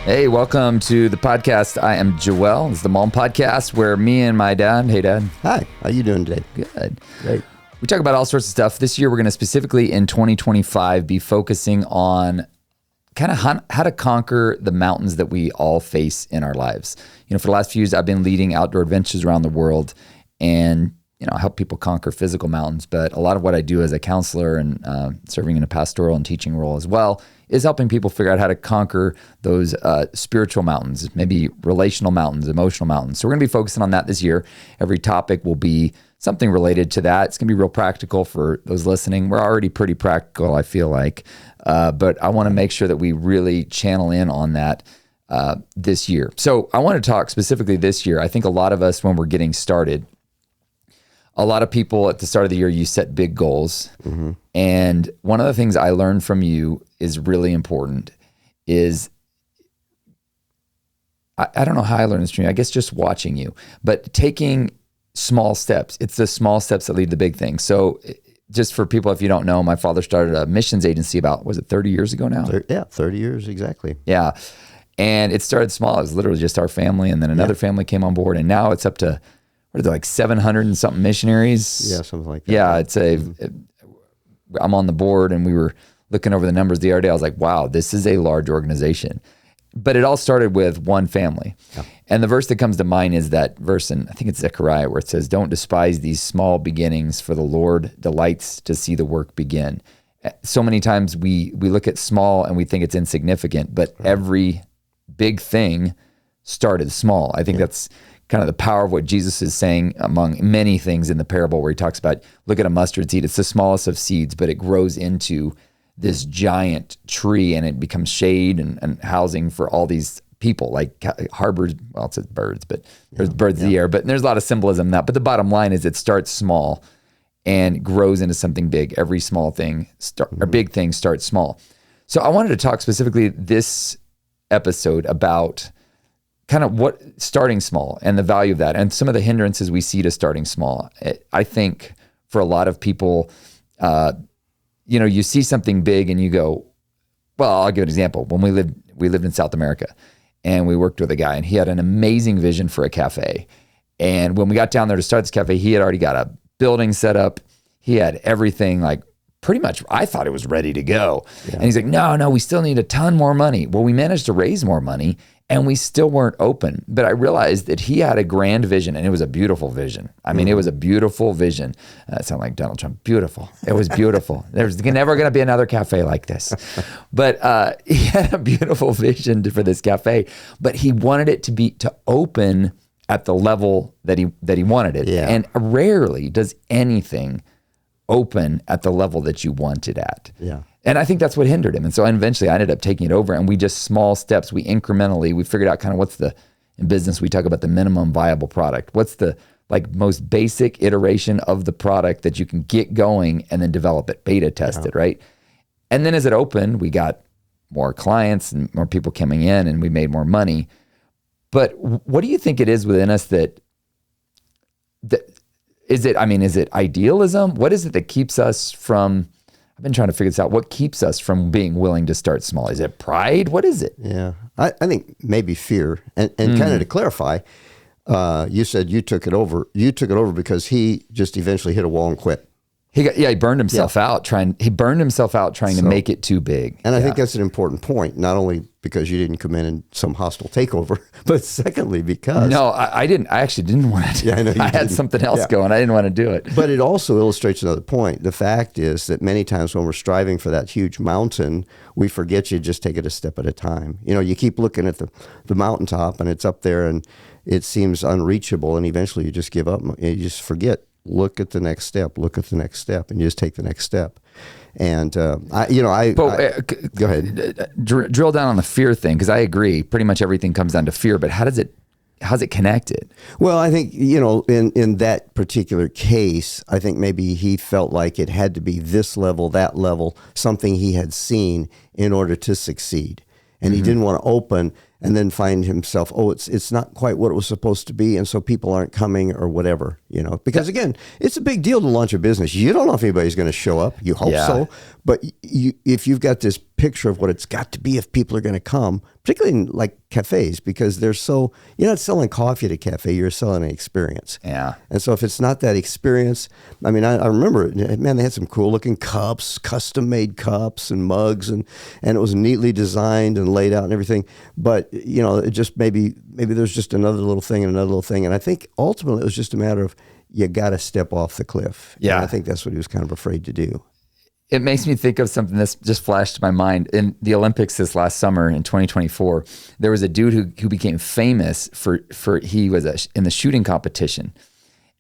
Hey, welcome to the podcast. I am Joel. It's the Malm podcast where me and my dad. Hey, Dad. Hi. How you doing today? Good. Great. We talk about all sorts of stuff. This year, we're going to specifically in 2025 be focusing on kind of how to conquer the mountains that we all face in our lives. You know, for the last few years, I've been leading outdoor adventures around the world and, you know, help people conquer physical mountains. But a lot of what I do as a counselor and serving in a pastoral and teaching role as well is helping people figure out how to conquer those spiritual mountains, maybe relational mountains, emotional mountains. So we're going to be focusing on that this year. Every topic will be something related to that. It's going to be real practical for those listening. We're already pretty practical, I feel like. But I want to make sure that we really channel in on that this year. So I want to talk specifically this year. I think a lot of us, when we're getting started, a lot of people at the start of the year, you set big goals. Mm-hmm. And one of the things I learned from you is really important is, I don't know how I learned this from you, I guess just watching you, but taking small steps. It's the small steps that lead to the big things. So just for people, if you don't know, my father started a missions agency about, was it 30 years ago now? 30 years, exactly. Yeah. And it started small. It was literally just our family. And then another family came on board. And now it's up to, what are they, like 700 and something missionaries? Yeah, something like that. Yeah, I'm on the board and we were looking over the numbers the other day. I was like, wow, this is a large organization. But it all started with one family. Yeah. And the verse that comes to mind is that verse in, I think it's Zechariah, where it says, don't despise these small beginnings, for the Lord delights to see the work begin. So many times we look at small and we think it's insignificant, but every big thing started small. I think that's kind of the power of what Jesus is saying among many things in the parable, where he talks about, look at a mustard seed. It's the smallest of seeds, but it grows into this giant tree and it becomes shade and housing for all these people, like harbors. Well, it says birds, but there's birds in the air, but there's a lot of symbolism in that. But the bottom line is it starts small and grows into something big. Every small thing or big thing starts small. So I wanted to talk specifically this episode about kind of what starting small and the value of that and some of the hindrances we see to starting small. I think for a lot of people, you know, you see something big and you go, well, I'll give an example. When we lived in South America and we worked with a guy and he had an amazing vision for a cafe. And when we got down there to start this cafe, he had already got a building set up. He had everything like pretty much, I thought it was ready to go. Yeah. And he's like, no, we still need a ton more money. Well, we managed to raise more money and we still weren't open. But I realized that he had a grand vision and it was a beautiful vision. I mean, it was a beautiful vision. That sounded like Donald Trump. Beautiful. It was beautiful. There's never going to be another cafe like this. But he had a beautiful vision for this cafe, but he wanted it to open at the level that he wanted it. Yeah. And rarely does anything open at the level that you want it at. Yeah. And I think that's what hindered him. And so eventually I ended up taking it over and we just small steps, we figured out kind of in business, we talk about the minimum viable product. What's the like most basic iteration of the product that you can get going and then develop it, beta test it, right? And then as it opened, we got more clients and more people coming in and we made more money. But what do you think it is within us that is it idealism? What is it that keeps us from, I've been trying to figure this out, what keeps us from being willing to start small? Is it pride? What is it? Yeah, I think maybe fear. And kind of to clarify, you said you took it over. You took it over because he just eventually hit a wall and quit. He burned himself out trying to make it too big. And I think that's an important point, not only because you didn't come in some hostile takeover, but secondly, because... No, I didn't. I actually didn't want to. I had something else going. I didn't want to do it. But it also illustrates another point. The fact is that many times when we're striving for that huge mountain, we forget you just take it a step at a time. You know, you keep looking at the mountaintop and it's up there and it seems unreachable and eventually you just give up. You just forget. Look at the next step, and you just take the next step. And, go ahead. Drill down on the fear thing, because I agree. Pretty much everything comes down to fear, but how's it connected? Well, I think, in that particular case, I think maybe he felt like it had to be this level, that level, something he had seen in order to succeed. And he didn't want to open and then find himself, it's not quite what it was supposed to be, and so people aren't coming or whatever, because again, it's a big deal to launch a business. You don't know if anybody's going to show up. You hope so, but if you've got this picture of what it's got to be, if people are going to come, particularly in like cafes, because you're not selling coffee at a cafe, you're selling an experience. Yeah. And so if it's not that experience, I mean, I remember, man, they had some cool looking cups, custom made cups and mugs, and it was neatly designed and laid out and everything. But, it just maybe there's just another little thing and another little thing. And I think ultimately it was just a matter of, you got to step off the cliff. Yeah. And I think that's what he was kind of afraid to do. It makes me think of something that's just flashed to my mind. In the Olympics this last summer in 2024, there was a dude who became famous for he was in the shooting competition.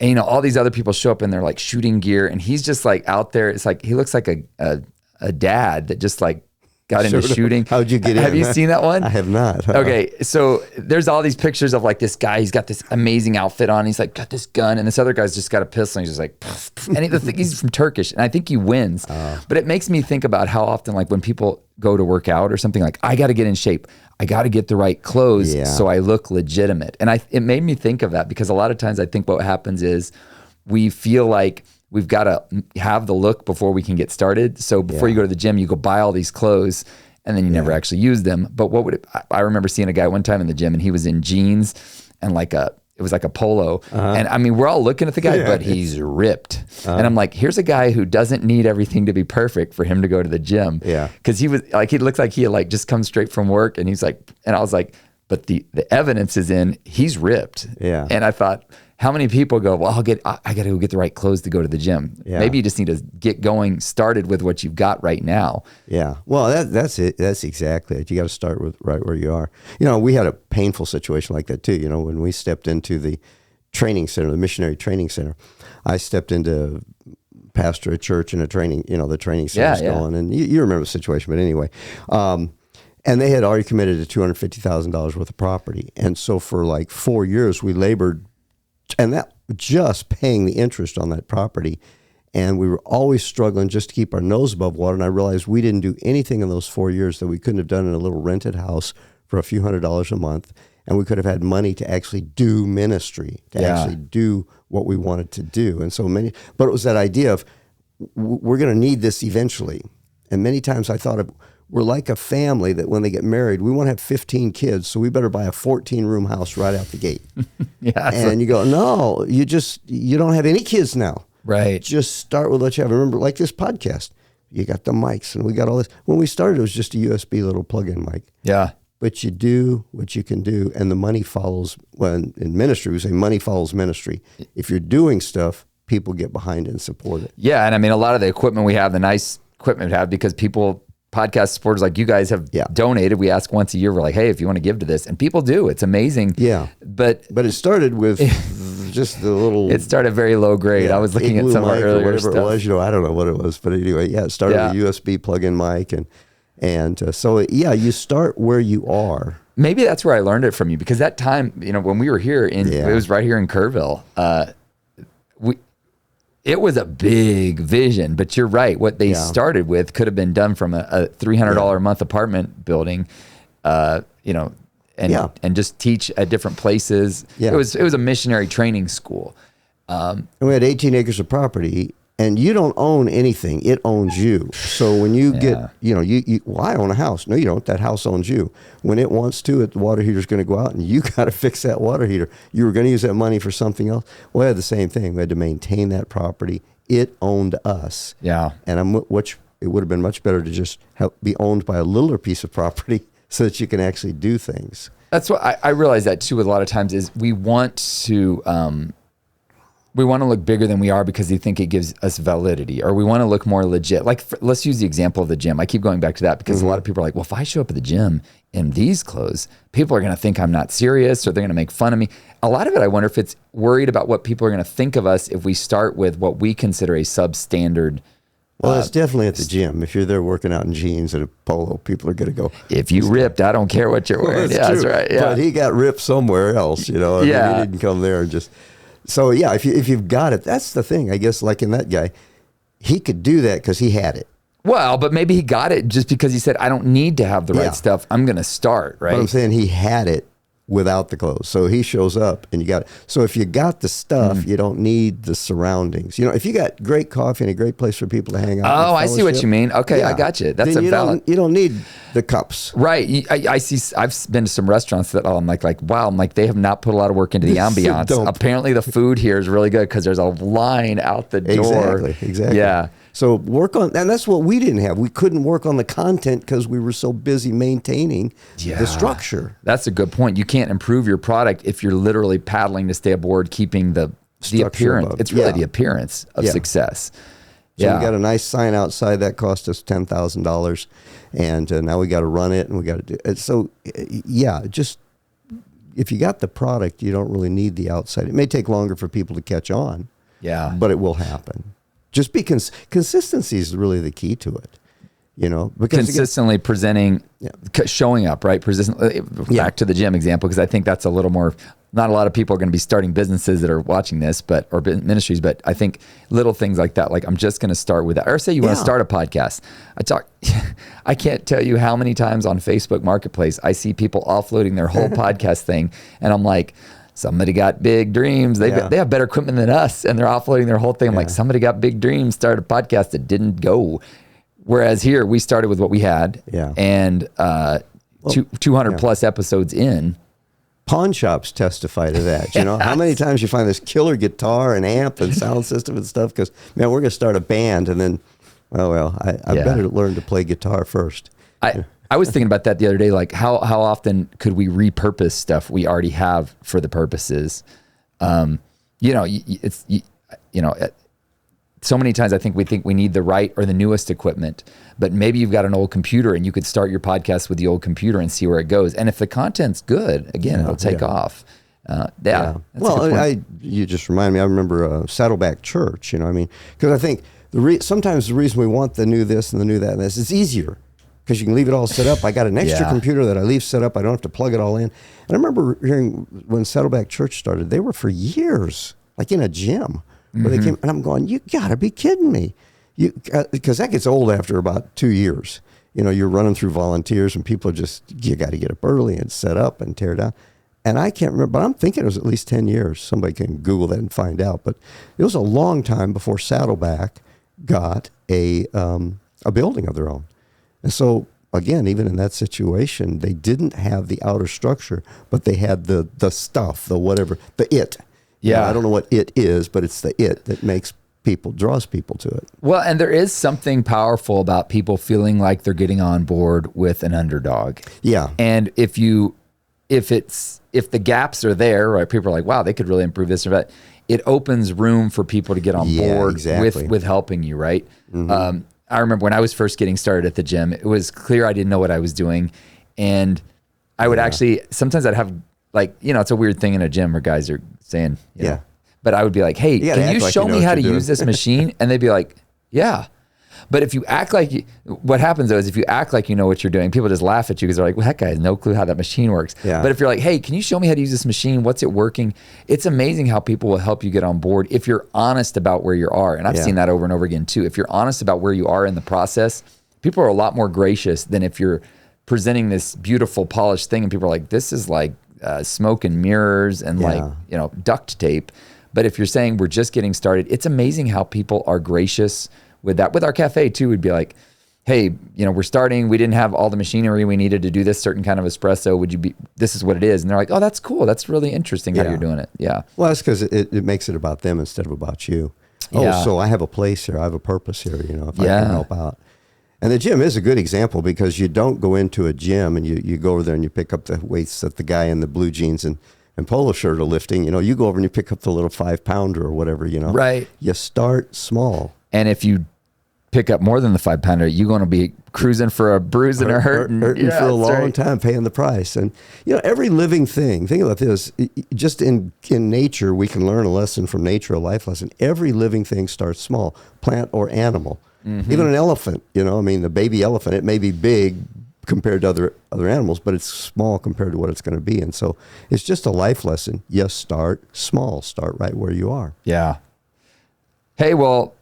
And, all these other people show up in their like shooting gear, and he's just like out there. It's like, he looks like a dad that just like got into shooting. How'd you get in? Have you seen that one? I have not. Okay, so there's all these pictures of like this guy. He's got this amazing outfit on. He's like got this gun, and this other guy's just got a pistol. And he's just like, and he's from Turkish, and I think he wins. But it makes me think about how often, like when people go to work out or something, like I got to get in shape. I got to get the right clothes so I look legitimate. And it made me think of that, because a lot of times I think what happens is we feel like we've got to have the look before we can get started. So before you go to the gym, you go buy all these clothes, and then you never actually use them. But I remember seeing a guy one time in the gym, and he was in jeans and it was like a polo. And I mean, we're all looking at the guy, but he's ripped. And I'm like, here's a guy who doesn't need everything to be perfect for him to go to the gym. Yeah. Cause he looked like he had like just come straight from work, and he's like, and I was like, but the evidence is in, he's ripped. Yeah. And I thought, how many people go, well, I got to go get the right clothes to go to the gym. Yeah. Maybe you just need to get started with what you've got right now. Yeah. Well, that's it. That's exactly it. You got to start with right where you are. We had a painful situation like that too. When we stepped into the training center, the missionary training center, I stepped into pastor a church and a training, the training center's going, and you remember the situation, but anyway, and they had already committed to $250,000 worth of property. And so for like 4 years, we labored, and that just paying the interest on that property. And we were always struggling just to keep our nose above water. And I realized we didn't do anything in those 4 years that we couldn't have done in a little rented house for a few $100s a month. And we could have had money to actually do ministry, to actually do what we wanted to do. And but it was that idea of, we're going to need this eventually. And many times I thought we're like a family that when they get married, we want to have 15 kids, so we better buy a 14-room house right out the gate. And you go, no, you don't have any kids now. Right. Just start with what you have. Remember, like this podcast, you got the mics, and we got all this. When we started, it was just a USB little plug-in mic. Yeah. But you do what you can do, and the money follows. When in ministry, we say money follows ministry. If you're doing stuff, people get behind it and support it. Yeah, and I mean, a lot of the equipment we have, the nice equipment we have, because podcast supporters like you guys have donated. We ask once a year, we're like, hey, if you want to give to this, and people do. It's amazing. Yeah. But it started with just the little. It started very low grade. I was looking at some of our earlier stuff. It was, I don't know what it was, but anyway, it started with USB plug-in mic, and so you start where you are. Maybe that's where I learned it from you, because that time, when we were here it was right here in Kerrville. It was a big vision, but you're right. What they started with could have been done from a $300 a month apartment building, and just teach at different places. Yeah. It was a missionary training school. And we had 18 acres of property, and you don't own anything. It owns you. So when you get, I own a house. No, you don't. That house owns you. When it wants to, the water heater's going to go out, and you got to fix that water heater. You were going to use that money for something else. Well, we had the same thing. We had to maintain that property. It owned us. Yeah. And it would have been much better to just be owned by a littler piece of property so that you can actually do things. That's what I realize that too. A lot of times is we want to look bigger than we are because we think it gives us validity, or we want to look more legit. Like, let's use the example of the gym. I keep going back to that because a lot of people are like, well, if I show up at the gym in these clothes, people are going to think I'm not serious, or they're going to make fun of me. A lot of it, I wonder if it's worried about what people are going to think of us if we start with what we consider a substandard. Well, it's definitely at the gym. If you're there working out in jeans and a polo, people are going to go, if you ripped, I don't care what you're wearing. Well, that's right. Yeah. But he got ripped somewhere else, I mean, he didn't come there and just... So if you've got it, that's the thing. I guess like in that guy, he could do that because he had it. Well, but maybe he got it just because he said, I don't need to have the right stuff. I'm going to start, right? But I'm saying he had it without the clothes. So he shows up and you got it. So if you got the stuff, you don't need the surroundings. You know, if you got great coffee and a great place for people to hang out. Oh, I see what you mean. Okay, I got you. That's you don't need the cups. Right. I see. I've been to some restaurants that I'm like, wow, I'm like, they have not put a lot of work into the ambiance. Apparently the food here is really good because there's a line out the door. Exactly. Yeah. So work on, and that's what we didn't have. We couldn't work on the content because we were so busy maintaining the structure. That's a good point. You can't improve your product if you're literally paddling to stay aboard, keeping the appearance. Above. It's really the appearance of success. So we got a nice sign outside that cost us $10,000, and now we got to run it, and we got to do it. So just if you got the product, you don't really need the outside. It may take longer for people to catch on. Yeah, but it will happen. Just be consistency is really the key to it, you know. Because consistently presenting, showing up, right? Back to the gym example, because I think that's a little more. Not a lot of people are going to be starting businesses that are watching this, or ministries. But I think little things like that, like I'm just going to start with that. Or say you want to start a podcast. I can't tell you how many times on Facebook Marketplace I see people offloading their whole podcast thing, and I'm like, somebody got big dreams. They have better equipment than us, and they're offloading their whole thing. I'm like, somebody got big dreams, started a podcast that didn't go. Whereas here, we started with what we had, and 200 plus episodes in. Pawn shops testify to that. You know, how many times you find this killer guitar and amp and sound system and stuff because, man, we're going to start a band, and then, I better learn to play guitar first. I was thinking about that the other day, like how often could we repurpose stuff we already have for the purposes? So many times I think we need the right or the newest equipment, but maybe you've got an old computer and you could start your podcast with the old computer and see where it goes. And if the content's good, again, it'll take off. Well, you just remind me, I remember Saddleback Church, you know, I mean, because I think sometimes the reason we want the new this and the new that and this, it's easier. Because you can leave it all set up. I got an extra computer that I leave set up. I don't have to plug it all in. And I remember hearing when Saddleback Church started, they were for years, like in a gym, where they came. And I'm going, you got to be kidding me. Because that gets old after about 2 years. You know, you're running through volunteers and people you got to get up early and set up and tear down. And I can't remember, but I'm thinking it was at least 10 years. Somebody can Google that and find out. But it was a long time before Saddleback got a building of their own. And so, again, even in that situation, they didn't have the outer structure, but they had the stuff, the whatever, the it. Yeah. I don't know what it is, but it's the it that draws people to it. Well, and there is something powerful about people feeling like they're getting on board with an underdog. Yeah. And if the gaps are there, right, people are like, wow, they could really improve this or that. It opens room for people to get on board with helping you, right? Mm-hmm. I remember when I was first getting started at the gym, it was clear I didn't know what I was doing. And I would actually, sometimes I'd have like, you know, it's a weird thing in a gym where guys are saying, you know, but I would be like, hey, can you show me how to use this machine? And they'd be like, yeah. But if you act like, what happens though is if you act like you know what you're doing, people just laugh at you because they're like, well, that guy has no clue how that machine works. Yeah. But if you're like, hey, can you show me how to use this machine? What's it working? It's amazing how people will help you get on board if you're honest about where you are. And I've seen that over and over again too. If you're honest about where you are in the process, people are a lot more gracious than if you're presenting this beautiful polished thing and people are like, this is like smoke and mirrors and like, you know, duct tape. But if you're saying we're just getting started, it's amazing how people are gracious with that. With our cafe too, we'd be like, hey, you know, we're starting, we didn't have all the machinery we needed to do this certain kind of espresso. This is what it is. And they're like, oh, that's cool. That's really interesting how you're doing it. Yeah. Well, that's because it makes it about them instead of about you. Oh, so I have a place here. I have a purpose here, you know, if I can help out. And the gym is a good example because you don't go into a gym and you go over there and you pick up the weights that the guy in the blue jeans and polo shirt are lifting. You know, you go over and you pick up the little 5-pounder or whatever, you know. Right. You start small. And if you pick up more than the 5-pounder, you're going to be cruising for a bruise and a hurting for a long time, paying the price. And, you know, every living thing, think about this, just in nature, we can learn a lesson from nature, a life lesson. Every living thing starts small, plant or animal. Mm-hmm. Even an elephant, you know, I mean, the baby elephant, it may be big compared to other animals, but it's small compared to what it's going to be. And so it's just a life lesson. Yes, start small, start right where you are. Yeah. Hey, well,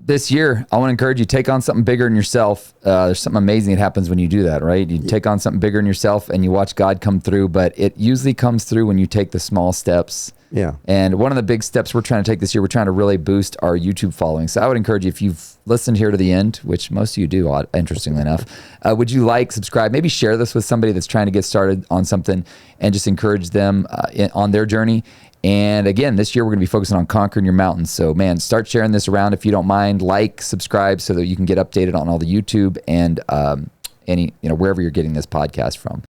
this year, I want to encourage you, take on something bigger in yourself. There's something amazing that happens when you do that, right? You take on something bigger in yourself and you watch God come through, but it usually comes through when you take the small steps. Yeah. And one of the big steps we're trying to take this year, we're trying to really boost our YouTube following. So I would encourage you, if you've listened here to the end, which most of you do, interestingly enough, would you like, subscribe, maybe share this with somebody that's trying to get started on something and just encourage them on their journey. And again, this year we're going to be focusing on conquering your mountains. So man, start sharing this around if you don't mind. Like, subscribe so that you can get updated on all the YouTube and wherever you're getting this podcast from.